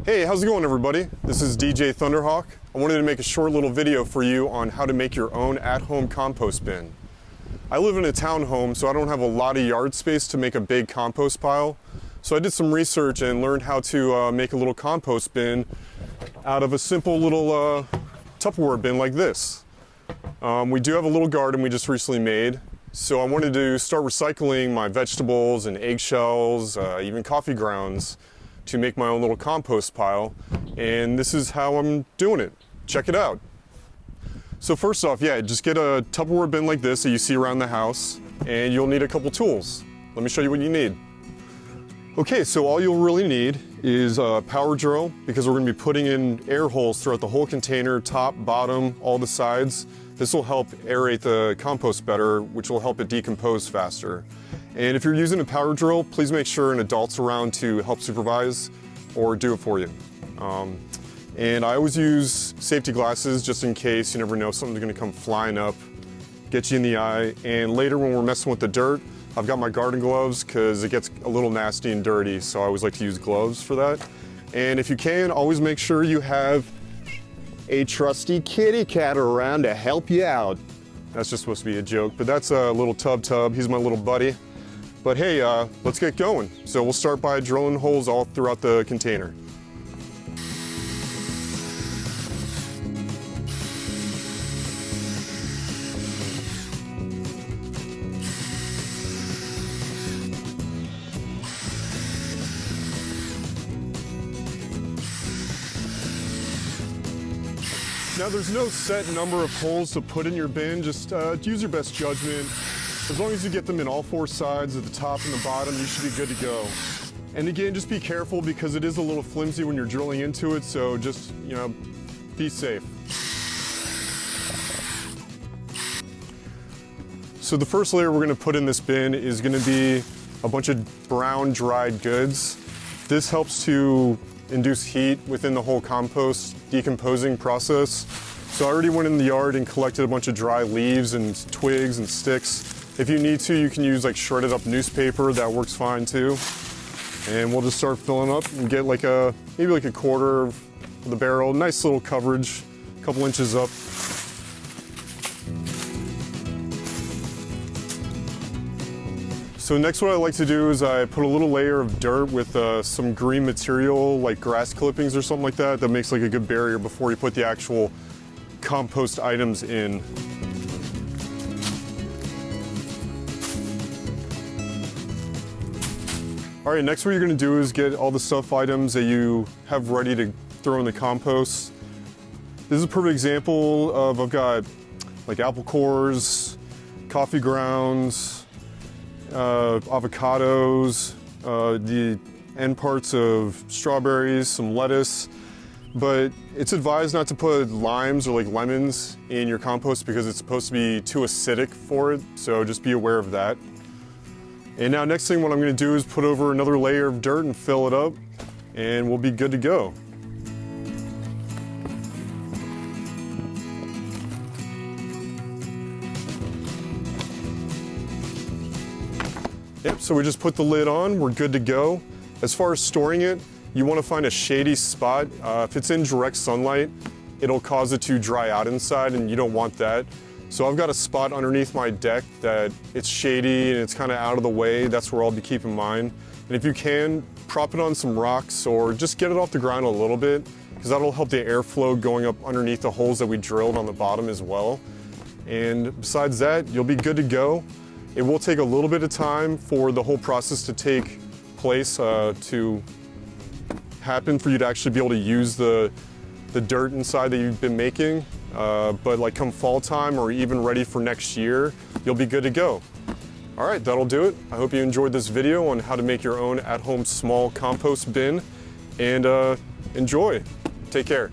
Hey, how's it going everybody? This is DJ Thunderhawk. I wanted to make a short little video for you on how to make your own at-home compost bin. I live in a townhome, so I don't have a lot of yard space to make a big compost pile. So I did some research and learned how to make a little compost bin out of a simple little Tupperware bin like this. We do have a little garden we just recently made, so I wanted to start recycling my vegetables and eggshells, even coffee grounds, to make my own little compost pile, and this is how I'm doing it. Check it out. So first off, just get a Tupperware bin like this that you see around the house, and you'll need a couple tools. Let me show you what you need. Okay, so all you'll really need is a power drill, because we're going to be putting in air holes throughout the whole container, top, bottom, all the sides. This will help aerate the compost better, which will help it decompose faster. And if you're using a power drill, please make sure an adult's around to help supervise or do it for you. And I always use safety glasses just in case. You never know, something's gonna come flying up, get you in the eye. And later when we're messing with the dirt, I've got my garden gloves because it gets a little nasty and dirty, so I always like to use gloves for that. And if you can, always make sure you have a trusty kitty cat around to help you out. That's just supposed to be a joke, but that's a little Tub. He's my little buddy. But hey, let's get going. So we'll start by drilling holes all throughout the container. Now there's no set number of holes to put in your bin, just use your best judgment. As long as you get them in all four sides, at the top and the bottom, you should be good to go. And again, just be careful because it is a little flimsy when you're drilling into it, so just, be safe. So the first layer we're gonna put in this bin is gonna be a bunch of brown dried goods. This helps to induce heat within the whole compost decomposing process. So I already went in the yard and collected a bunch of dry leaves and twigs and sticks. If you need to, you can use like shredded up newspaper, that works fine too. And we'll just start filling up and get like maybe like a quarter of the barrel, nice little coverage, a couple inches up. So next what I like to do is I put a little layer of dirt with some green material like grass clippings or something like that makes like a good barrier before you put the actual compost items in. All right, next what you're gonna do is get all the stuff items that you have ready to throw in the compost. This is a perfect example of, I've got like apple cores, coffee grounds, avocados, the end parts of strawberries, some lettuce, but it's advised not to put limes or like lemons in your compost because it's supposed to be too acidic for it, so just be aware of that. And now next thing what I'm gonna do is put over another layer of dirt and fill it up, and we'll be good to go. Yep, so we just put the lid on, we're good to go. As far as storing it, you wanna find a shady spot. If it's in direct sunlight, it'll cause it to dry out inside and you don't want that. So I've got a spot underneath my deck that it's shady and it's kind of out of the way. That's where I'll be keeping mine. And if you can, prop it on some rocks or just get it off the ground a little bit, because that'll help the airflow going up underneath the holes that we drilled on the bottom as well. And besides that, you'll be good to go. It will take a little bit of time for the whole process to take place, to happen, for you to actually be able to use the dirt inside that you've been making. But like come fall time or even ready for next year, you'll be good to go. All right, that'll do it. I hope you enjoyed this video on how to make your own at-home small compost bin, and enjoy. Take care.